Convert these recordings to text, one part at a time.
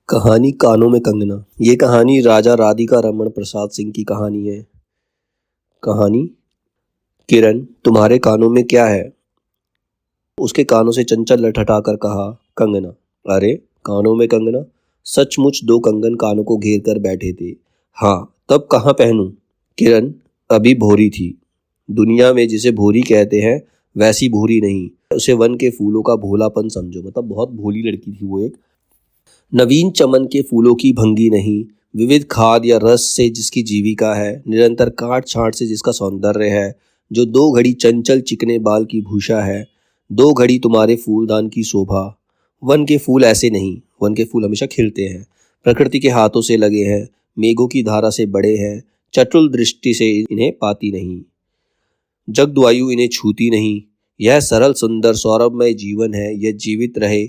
कहानी कानों में कंगना। ये कहानी राजा राधिका रमन प्रसाद सिंह की कहानी है। कहानी। किरण, तुम्हारे कानों में क्या है? उसके कानों से चंचल लटपटाकर कहा, कंगना। अरे, कानों में कंगना? सचमुच दो कंगन कानों को घेर कर बैठे थे। हाँ, तब कहाँ पहनूं? किरण अभी भोरी थी। दुनिया में जिसे भोरी कहते हैं वैसी भोरी नहीं। उसे वन के फूलों का भोलापन समझो। मतलब बहुत भोली लड़की थी वो एक। नवीन चमन के फूलों की भंगी नहीं, विविध खाद या रस से जिसकी जीविका है, निरंतर काट छांट से जिसका सौंदर्य है, जो दो घड़ी चंचल चिकने बाल की भूषा है, दो घड़ी तुम्हारे फूलदान की शोभा। वन के फूल ऐसे नहीं। वन के फूल हमेशा खिलते हैं, प्रकृति के हाथों से लगे हैं, मेघों की धारा से बड़े हैं, चटुल दृष्टि से इन्हें पाती नहीं, जगदवायु इन्हें छूती नहीं। यह सरल सुंदर सौरभमय जीवन है। यह जीवित रहे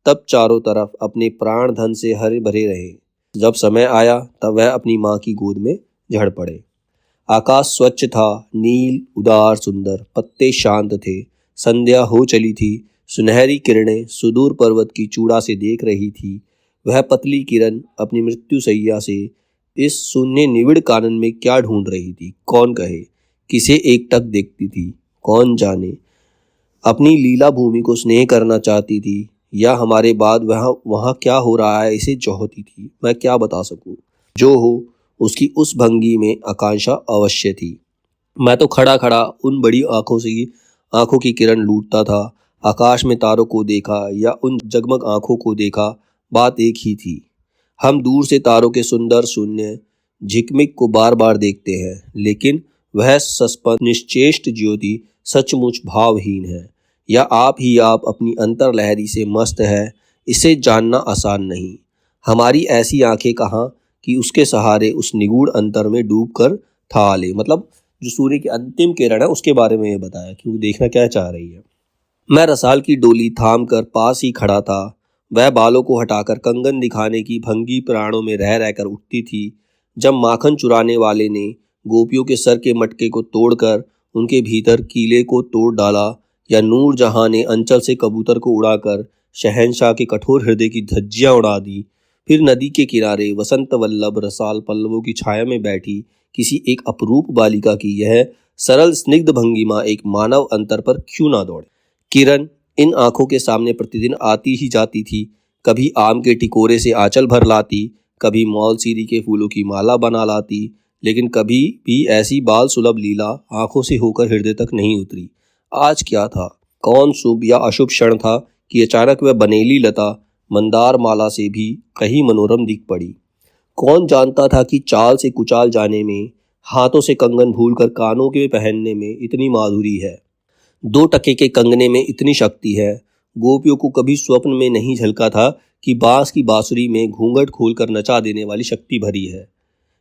तब चारों तरफ अपने प्राण धन से हरे भरे रहे। जब समय आया तब वह अपनी माँ की गोद में झड़ पड़े। आकाश स्वच्छ था, नील उदार सुंदर, पत्ते शांत थे। संध्या हो चली थी, सुनहरी किरणें सुदूर पर्वत की चूड़ा से देख रही थी। वह पतली किरण अपनी मृत्यु सैया से इस शून्य निविड़ कानन में क्या ढूंढ रही थी, कौन कहे। किसे एकटक देखती थी, कौन जाने। अपनी लीला भूमि को स्नेह करना चाहती थी, या हमारे बाद वह वहाँ क्या हो रहा है इसे चाहती थी। मैं क्या बता सकूं। जो हो, उसकी उस भंगी में आकांक्षा अवश्य थी। मैं तो खड़ा खड़ा उन बड़ी आंखों की किरण लूटता था। आकाश में तारों को देखा या उन जगमग आंखों को देखा, बात एक ही थी। हम दूर से तारों के सुंदर शून्य झिकमिक को बार बार देखते हैं, लेकिन वह सस्पेंस निश्चेष्ट ज्योति सचमुच भावहीन है, या आप अपनी अंतर लहरी से मस्त है, इसे जानना आसान नहीं। हमारी ऐसी आंखें कहाँ कि उसके सहारे उस निगूढ़ अंतर में डूब कर ठा ले। मतलब जो सूर्य की अंतिम किरण है उसके बारे में ये बताया कि वो देखना क्या चाह रही है। मैं रसाल की डोली थाम कर पास ही खड़ा था। वह बालों को हटाकर कंगन दिखाने की भंगी प्राणों में रह रहकर उठती थी। जब माखन चुराने वाले ने गोपियों के सर के मटके को तोड़कर उनके भीतर कीले को तोड़ डाला, या नूर जहां ने अंचल से कबूतर को उड़ाकर शहंशाह के कठोर हृदय की धज्जियां उड़ा दी, फिर नदी के किनारे वसंत वल्लभ रसाल पल्लवों की छाया में बैठी किसी एक अपरूप बालिका की यह सरल स्निग्ध भंगिमा एक मानव अंतर पर क्यों ना दौड़े। किरण इन आंखों के सामने प्रतिदिन आती ही जाती थी। कभी आम के टिकोरे से आंचल भर लाती, कभी मौलसीरी के फूलों की माला बना लाती, लेकिन कभी भी ऐसी बाल सुलभ लीला आंखों से होकर हृदय तक नहीं उतरी। आज क्या था, कौन शुभ या अशुभ क्षण था कि अचानक वह बनेली लता मंदार माला से भी कहीं मनोरम दिख पड़ी। कौन जानता था कि चाल से कुचाल जाने में, हाथों से कंगन भूलकर कानों के पहनने में इतनी माधुरी है। दो टके के कंगने में इतनी शक्ति है। गोपियों को कभी स्वप्न में नहीं झलका था कि बांस की बांसुरी में घूंघट खोलकर नचा देने वाली शक्ति भरी है।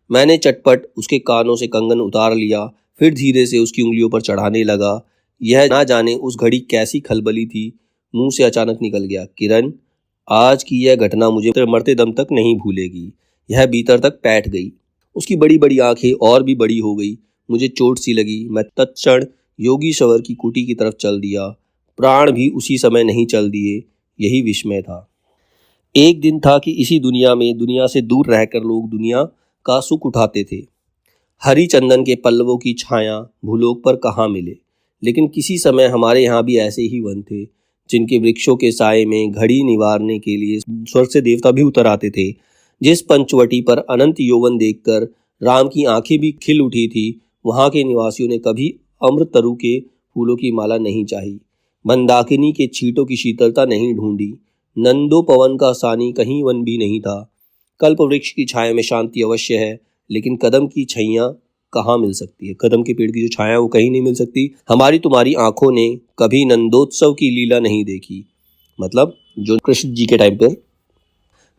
मैंने चटपट उसके कानों से कंगन उतार लिया, फिर धीरे से उसकी उंगलियों पर चढ़ाने लगा। यह ना जाने उस घड़ी कैसी खलबली थी, मुंह से अचानक निकल गया, किरण, आज की यह घटना मुझे मरते दम तक नहीं भूलेगी। यह भीतर तक बैठ गई। उसकी बड़ी बड़ी आंखें और भी बड़ी हो गई। मुझे चोट सी लगी। मैं तत्क्षण योगीश्वर की कुटी की तरफ चल दिया। प्राण भी उसी समय नहीं चल दिए। यही विस्मय था। एक दिन था कि इसी दुनिया में दुनिया से दूर रहकर लोग दुनिया का सुख उठाते थे। हरी चंदन के पल्लवों की छाया भूलोक पर कहाँ मिले, लेकिन किसी समय हमारे यहाँ भी ऐसे ही वन थे, जिनके वृक्षों के साये में घड़ी निवारने के लिए स्वर्ग से देवता भी उतर आते थे। जिस पंचवटी पर अनंत यौवन देखकर राम की आंखें भी खिल उठी थी, वहाँ के निवासियों ने कभी अमृत तरु के फूलों की माला नहीं चाही, मंदाकिनी के छींटों की शीतलता नहीं ढूंढी, नंदो पवन का सानी कहीं वन भी नहीं था। कल्प वृक्ष की छाया में शांति अवश्य है, लेकिन कदम की छैया कहाँ मिल सकती है। कदम के पेड़ की जो छाया है वो कहीं नहीं मिल सकती। हमारी तुम्हारी आंखों ने कभी नंदोत्सव की लीला नहीं देखी। मतलब जो कृष्ण जी के टाइम पर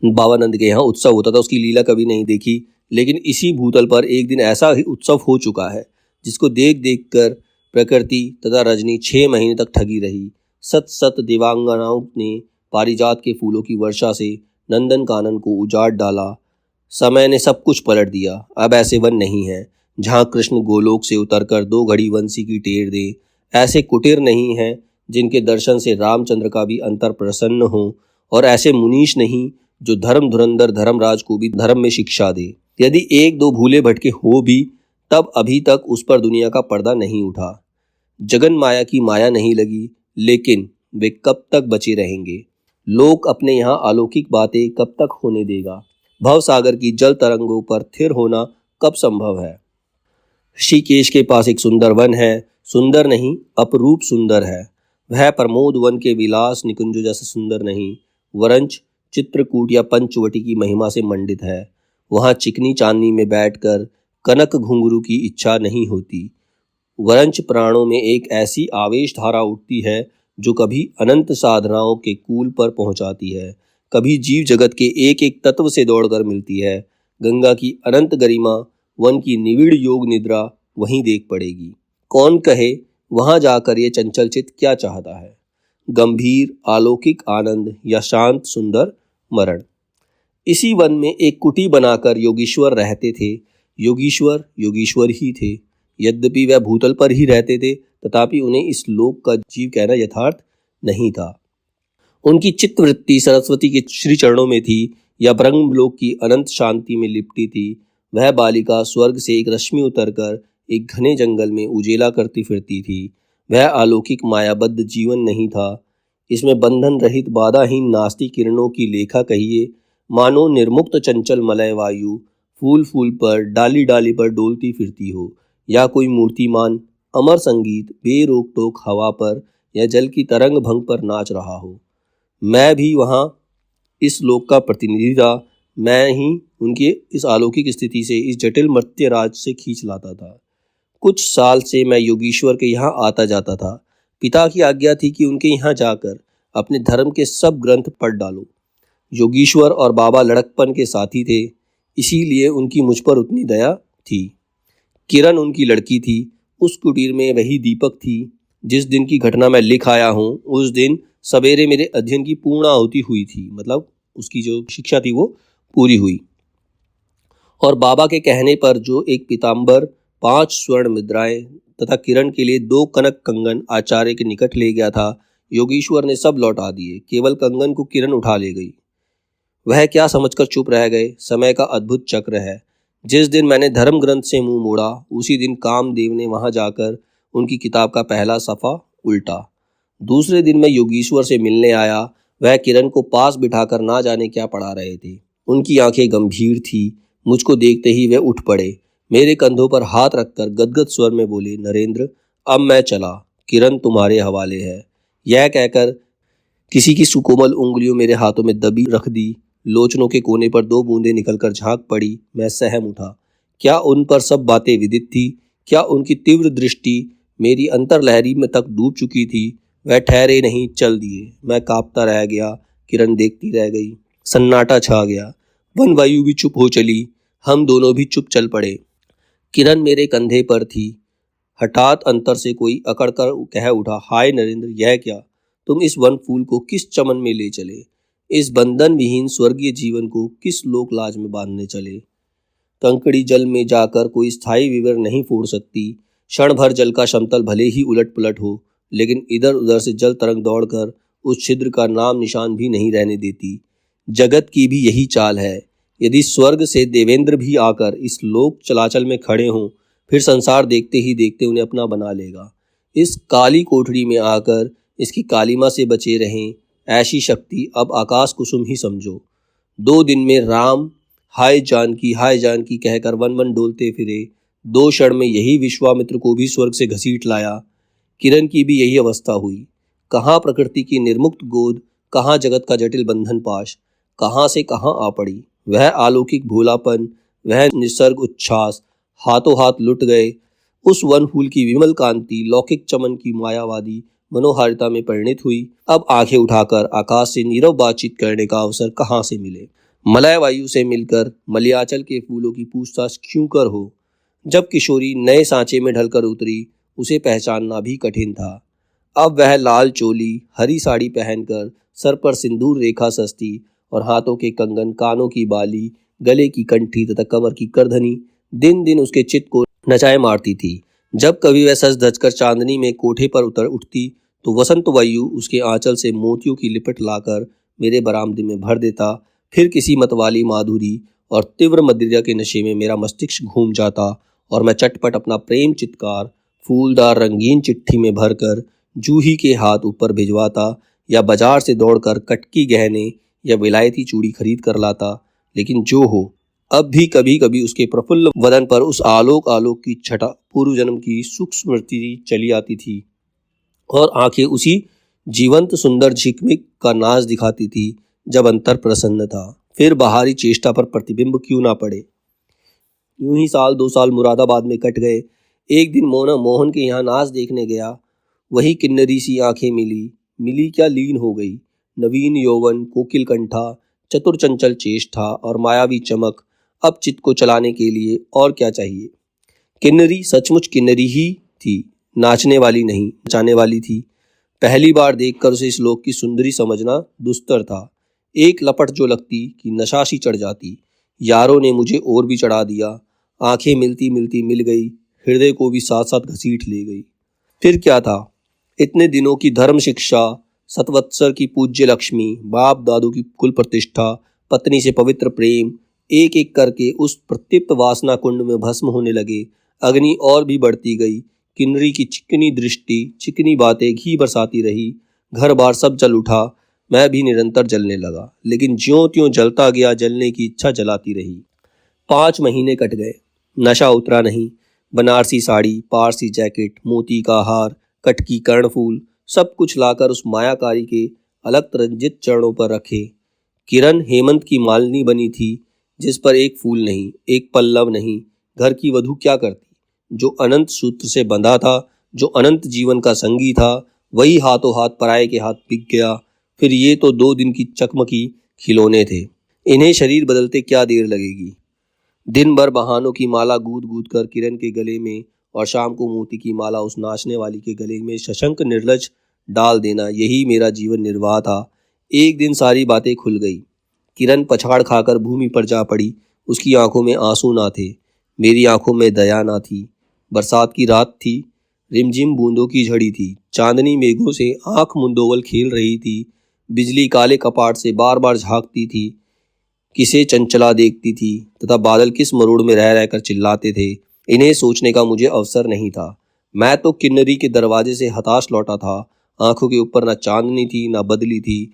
बाबा नंद के यहाँ उत्सव होता था, उसकी लीला कभी नहीं देखी। लेकिन इसी भूतल पर एक दिन ऐसा ही उत्सव हो चुका है जिसको देख देख कर प्रकृति तथा रजनी 6 महीने तक ठगी रही। सत सत दिवांगनाओं ने पारिजात के फूलों की वर्षा से नंदन कानन को उजाड़ डाला। समय ने सब कुछ पलट दिया। अब ऐसे वन नहीं है जहाँ कृष्ण गोलोक से उतरकर 2 घड़ी वंशी की टेर दे। ऐसे कुटीर नहीं हैं जिनके दर्शन से रामचंद्र का भी अंतर प्रसन्न हो, और ऐसे मुनीश नहीं जो धर्म धुरंधर धर्मराज को भी धर्म में शिक्षा दे। यदि एक दो भूले भटके हो भी, तब अभी तक उस पर दुनिया का पर्दा नहीं उठा। जगन माया की माया नहीं लगी, लेकिन वे कब तक बचे रहेंगे? लोक अपने यहाँ अलौकिक बातें कब तक होने देगा? भव सागर की जल तरंगों पर थिर होना कब संभव है? ऋषिकेश के पास एक सुंदर वन है, सुंदर नहीं अपरूप सुंदर है। वह प्रमोद वन के विलास निकुंजों जैसा सुंदर नहीं, वरंच चित्रकूट या पंचवटी की महिमा से मंडित है। वहाँ चिकनी चांदनी में बैठकर कनक घुंघरू की इच्छा नहीं होती, वरंच प्राणों में एक ऐसी आवेश धारा उठती है जो कभी अनंत साधनाओं के कूल पर पहुंचाती है, कभी जीव जगत के एक एक तत्व से दौड़कर मिलती है। गंगा की अनंत गरिमा, वन की निविड़ योग निद्रा वहीं देख पड़ेगी। कौन कहे वहां जाकर ये चंचल चित्त क्या चाहता है? गंभीर अलौकिक आनंद या शांत सुंदर मरण? इसी वन में एक कुटी बनाकर योगीश्वर रहते थे। योगीश्वर योगीश्वर ही थे। यद्यपि वह भूतल पर ही रहते थे, तथापि उन्हें इस लोक का जीव कहना यथार्थ नहीं था। उनकी चित्तवृत्ति सरस्वती के श्री चरणों में थी या ब्रह्मलोक की अनंत शांति में लिपटी थी। वह बालिका स्वर्ग से एक रश्मि उतरकर एक घने जंगल में उजेला करती फिरती थी। वह अलौकिक मायाबद्ध जीवन नहीं था। इसमें बंधन रहित बाधाहीन नास्तिक किरणों की लेखा कहिए, मानो निर्मुक्त चंचल मलय वायु फूल फूल पर डाली डाली पर डोलती फिरती हो, या कोई मूर्तिमान अमर संगीत बेरोक टोक हवा पर या जल की तरंग भंग पर नाच रहा हो। मैं भी वहाँ इस लोक का प्रतिनिधि था। मैं ही उनकी इस अलौकिक स्थिति से, इस जटिल मर्त्य राज से खींच लाता था। कुछ साल से मैं योगीश्वर के यहाँ आता जाता था। पिता की आज्ञा थी कि उनके यहाँ जाकर अपने धर्म के सब ग्रंथ पढ़ डालो। योगीश्वर और बाबा लड़कपन के साथी थे, इसीलिए उनकी मुझ पर उतनी दया थी। किरण उनकी लड़की थी। उस कुटीर में वही दीपक थी। जिस दिन की घटना मैं लिख आया हूँ, उस दिन सवेरे मेरे अध्ययन की पूर्ण आहुति हुई थी, मतलब उसकी जो शिक्षा थी वो पूरी हुई। और बाबा के कहने पर जो एक पीताम्बर, 5 स्वर्ण मुद्राएं तथा किरण के लिए 2 कनक कंगन आचार्य के निकट ले गया था, योगीश्वर ने सब लौटा दिए। केवल कंगन को किरण उठा ले गई। वह क्या समझकर चुप रह गए। समय का अद्भुत चक्र है। जिस दिन मैंने धर्म ग्रंथ से मुंह मोड़ा, उसी दिन कामदेव ने वहां जाकर उनकी किताब का पहला सफ़ा उल्टा। दूसरे दिन मैं योगीश्वर से मिलने आया। वह किरण को पास बिठाकर ना जाने क्या पढ़ा रहे थे। उनकी आंखें गंभीर थी। मुझको देखते ही वे उठ पड़े। मेरे कंधों पर हाथ रखकर गदगद स्वर में बोले, नरेंद्र, अब मैं चला, किरण तुम्हारे हवाले है। यह कहकर किसी की सुकोमल उंगलियों मेरे हाथों में दबी रख दी। लोचनों के कोने पर 2 बूंदें निकलकर झांक पड़ी। मैं सहम उठा। क्या उन पर सब बातें विदित थी? क्या उनकी तीव्र दृष्टि मेरी अंतर्लहरी में तक डूब चुकी थी? वह ठहरे नहीं, चल दिए। मैं कांपता रह गया। किरण देखती रह गई। सन्नाटा छा गया। वन वायु भी चुप हो चली। हम दोनों भी चुप चल पड़े। किरण मेरे कंधे पर थी। हठात अंतर से कोई अकड़ कर कह उठा, हाय नरेंद्र, यह क्या? तुम इस वन फूल को किस चमन में ले चले? इस बंधन विहीन स्वर्गीय जीवन को किस लोक लाज में बांधने चले? कंकड़ी जल में जाकर कोई स्थायी विवर नहीं फोड़ सकती। क्षण भर जल का समतल भले ही उलट पुलट हो, लेकिन इधर उधर से जल तरंग दौड़कर उस छिद्र का नाम निशान भी नहीं रहने देती। जगत की भी यही चाल है। यदि स्वर्ग से देवेंद्र भी आकर इस लोक चलाचल में खड़े हों, फिर संसार देखते ही देखते उन्हें अपना बना लेगा। इस काली कोठरी में आकर इसकी कालिमा से बचे रहें, ऐसी शक्ति अब आकाश कुसुम ही समझो। 2 दिन में राम हाय जानकी कहकर वन वन डोलते फिरे। 2 क्षण में यही विश्वामित्र को भी स्वर्ग से घसीट लाया। किरण की भी यही अवस्था हुई। कहाँ प्रकृति की निर्मुक्त गोद, कहाँ जगत का जटिल बंधन पाश, कहाँ से कहाँ आ पड़ी। वह अलौकिक भोलापन, वह निसर्ग उच्छ्वास हाथों हाथ लुट गए। उस वन फूल की विमल कांति लौकिक चमन की मायावादी मनोहारिता में परिणित हुई। अब आंखें उठाकर आकाश से नीरव बातचीत करने का अवसर कहाँ से मिले? मलय वायु से मिलकर मलयाचल के फूलों की पूछताछ क्यों कर हो? जब किशोरी नए सांचे में ढलकर उतरी, उसे पहचानना भी कठिन था। अब वह लाल चोली, हरी साड़ी पहनकर, सर पर सिंदूर रेखा सस्ती और हाथों के कंगन, कानों की बाली, गले की कंठी तथा कमर की करधनी दिन दिन उसके चित्त को नचाए मारती थी। जब कभी वह सज धजकर चांदनी में कोठे पर उतर उठती, तो वसंत वायु उसके आंचल से मोतियों की लिपट लाकर मेरे बरामदे में भर देता। फिर किसी मतवाली माधुरी और तीव्र मदिरा के नशे में मेरा मस्तिष्क घूम जाता और मैं चटपट अपना प्रेम चित्कार फूलदार रंगीन चिट्ठी में भरकर जूही के हाथ ऊपर भिजवाता या बाजार से दौड़कर कटकी गहने या विलायती चूड़ी खरीद कर लाता। लेकिन जो हो, अब भी कभी कभी उसके प्रफुल्ल वदन पर उस आलोक आलोक की छटा पूर्व जन्म की सुख स्मृति चली आती थी और आंखें उसी जीवंत सुंदर झिकमिक का नाज दिखाती थी जब अंतर प्रसन्न था। फिर बाहरी चेष्टा पर प्रतिबिंब क्यों ना पड़े। यूं ही 1-2 साल मुरादाबाद में कट गए। एक दिन मोना मोहन के यहाँ नाच देखने गया। वही किन्नरी सी आंखें मिली क्या लीन हो गई। नवीन यौवन, कोकिल कंठा, चतुर चंचल चेष्टा और मायावी चमक, अब चित्त को चलाने के लिए और क्या चाहिए। किन्नरी सचमुच किन्नरी ही थी, नाचने वाली नहीं, नचाने वाली थी। पहली बार देखकर उसे इस लोक की सुंदरी समझना दुस्तर था। एक लपट जो लगती कि नशाशी चढ़ जाती। यारों ने मुझे और भी चढ़ा दिया। आंखें मिलती मिलती मिल गई, हृदय को भी साथ साथ घसीट ले गई। फिर क्या था, इतने दिनों की धर्म शिक्षा, सतवत्सर की पूज्य लक्ष्मी, बाप दादू की कुल प्रतिष्ठा, पत्नी से पवित्र प्रेम, एक एक करके उस प्रत्यप्त वासना कुंड में भस्म होने लगे। अग्नि और भी बढ़ती गई। किन्नरी की चिकनी दृष्टि, चिकनी बातें घी बरसाती रही। घर बार सब जल उठा। मैं भी निरंतर जलने लगा, लेकिन ज्यों त्यों जलता गया, जलने की इच्छा जलाती रही। 5 महीने कट गए, नशा उतरा नहीं। बनारसी साड़ी, पारसी जैकेट, मोती का हार, कटकी कर्णफूल, सब कुछ लाकर उस मायाकारी के अलग रंजित चरणों पर रखे। किरण हेमंत की मालिनी बनी थी, जिस पर एक फूल नहीं, एक पल्लव नहीं। घर की वधू क्या करती? जो अनंत सूत्र से बंधा था, जो अनंत जीवन का संगी था, वही हाथों हाथ पराये के हाथ बिक गया। फिर ये तो 2 दिन की चकमकी खिलौने थे, इन्हें शरीर बदलते क्या देर लगेगी। दिन भर बहानों की माला गूंद गूंद कर किरण के गले में और शाम को मोती की माला उस नाचने वाली के गले में सशंक निर्लज डाल देना, यही मेरा जीवन निर्वाह था। एक दिन सारी बातें खुल गई। किरण पछाड़ खाकर भूमि पर जा पड़ी। उसकी आंखों में आंसू ना थे, मेरी आंखों में दया ना थी। बरसात की रात थी, रिमझिम बूंदों की झड़ी थी। चांदनी मेघों से आंख मुंदोवल खेल रही थी। बिजली काले कपाट से बार बार झांकती थी, किसे चंचला देखती थी, तथा बादल किस मरोड़ में रह रहकर चिल्लाते थे। इन्हें सोचने का मुझे अवसर नहीं था। मैं तो किन्नरी के दरवाजे से हताश लौटा था। आंखों के ऊपर न चांदनी थी, न बदली थी।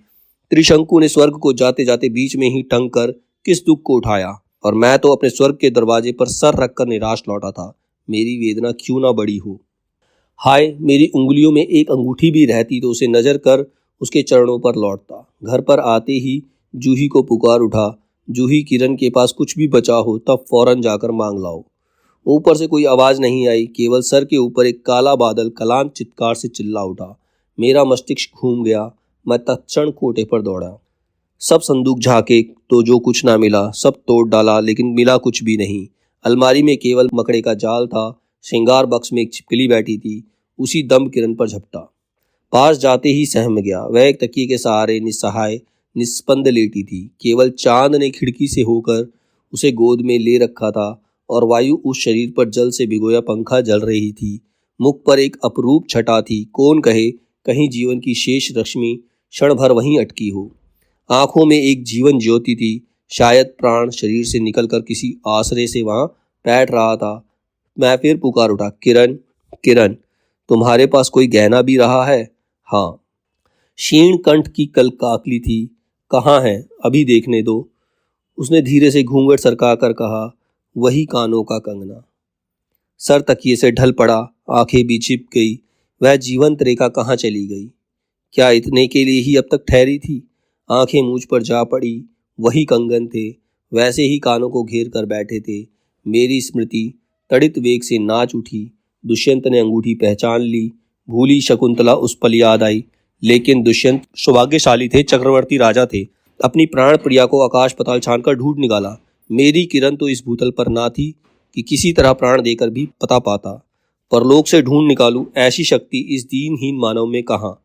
त्रिशंकु ने स्वर्ग को जाते जाते बीच में ही टंग कर किस दुख को उठाया, और मैं तो अपने स्वर्ग के दरवाजे पर सर रखकर निराश लौटा था। मेरी वेदना क्यों ना बड़ी हो। हाय, मेरी उंगलियों में एक अंगूठी भी रहती तो उसे नजर कर उसके चरणों पर लौटता। घर पर आते ही जूही को पुकार उठा, जूही, किरण के पास कुछ भी बचा हो तब फौरन जाकर मांग लाओ। ऊपर से कोई आवाज नहीं आई, केवल सर के ऊपर एक काला बादल कलांत चित्कार से चिल्ला उठा। मेरा मस्तिष्क घूम गया। मैं तत्क्षण कोटे पर दौड़ा। सब संदूक झांके तो जो कुछ ना मिला, सब तोड़ डाला, लेकिन मिला कुछ भी नहीं। अलमारी में केवल मकड़े का जाल था। श्रृंगार बक्स में एक छिपकली बैठी थी। उसी दम किरण पर झपटा। पास जाते ही सहम गया। वह एक तकिए के सहारे निस्सहाय निस्पंद लेटी थी। केवल चांद ने खिड़की से होकर उसे गोद में ले रखा था और वायु उस शरीर पर जल से भिगोया पंखा जल रही थी। मुख पर एक अपरूप छटा थी। कौन कहे, कहीं जीवन की शेष रश्मि क्षण भर वहीं अटकी हो। आंखों में एक जीवन ज्योति थी। शायद प्राण शरीर से निकलकर किसी आश्रय से वहां बैठ रहा था। मैं फिर पुकार उठा, किरण, किरण, तुम्हारे पास कोई गहना भी रहा है? हाँ। क्षीण कंठ की कल काकली थी। कहाँ है, अभी देखने दो। उसने धीरे से घूंघट सरका कर कहा, वही कानों का कंगना। सर तकिए से ढल पड़ा, आंखें भी छिप गई। वह जीवंत रेखा कहाँ चली गई? क्या इतने के लिए ही अब तक ठहरी थी? आंखें मूंछ पर जा पड़ी। वही कंगन थे, वैसे ही कानों को घेर कर बैठे थे। मेरी स्मृति तड़ित वेग से नाच उठी। दुष्यंत ने अंगूठी पहचान ली। भूली शकुंतला उस पल याद आई। लेकिन दुष्यंत सौभाग्यशाली थे, चक्रवर्ती राजा थे। अपनी प्राण प्रिया को आकाश पताल छानकर ढूंढ निकाला। मेरी किरण तो इस भूतल पर ना थी कि किसी तरह प्राण देकर भी पता पाता। परलोक से ढूंढ निकालूं, ऐसी शक्ति इस दीनहीन मानव में कहाँ।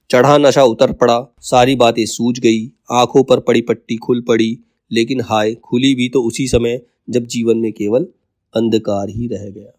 चढ़ा नशा उतर पड़ा। सारी बातें सूझ गई। आंखों पर पड़ी पट्टी खुल पड़ी। लेकिन हाय, खुली भी तो उसी समय जब जीवन में केवल अंधकार ही रह गया।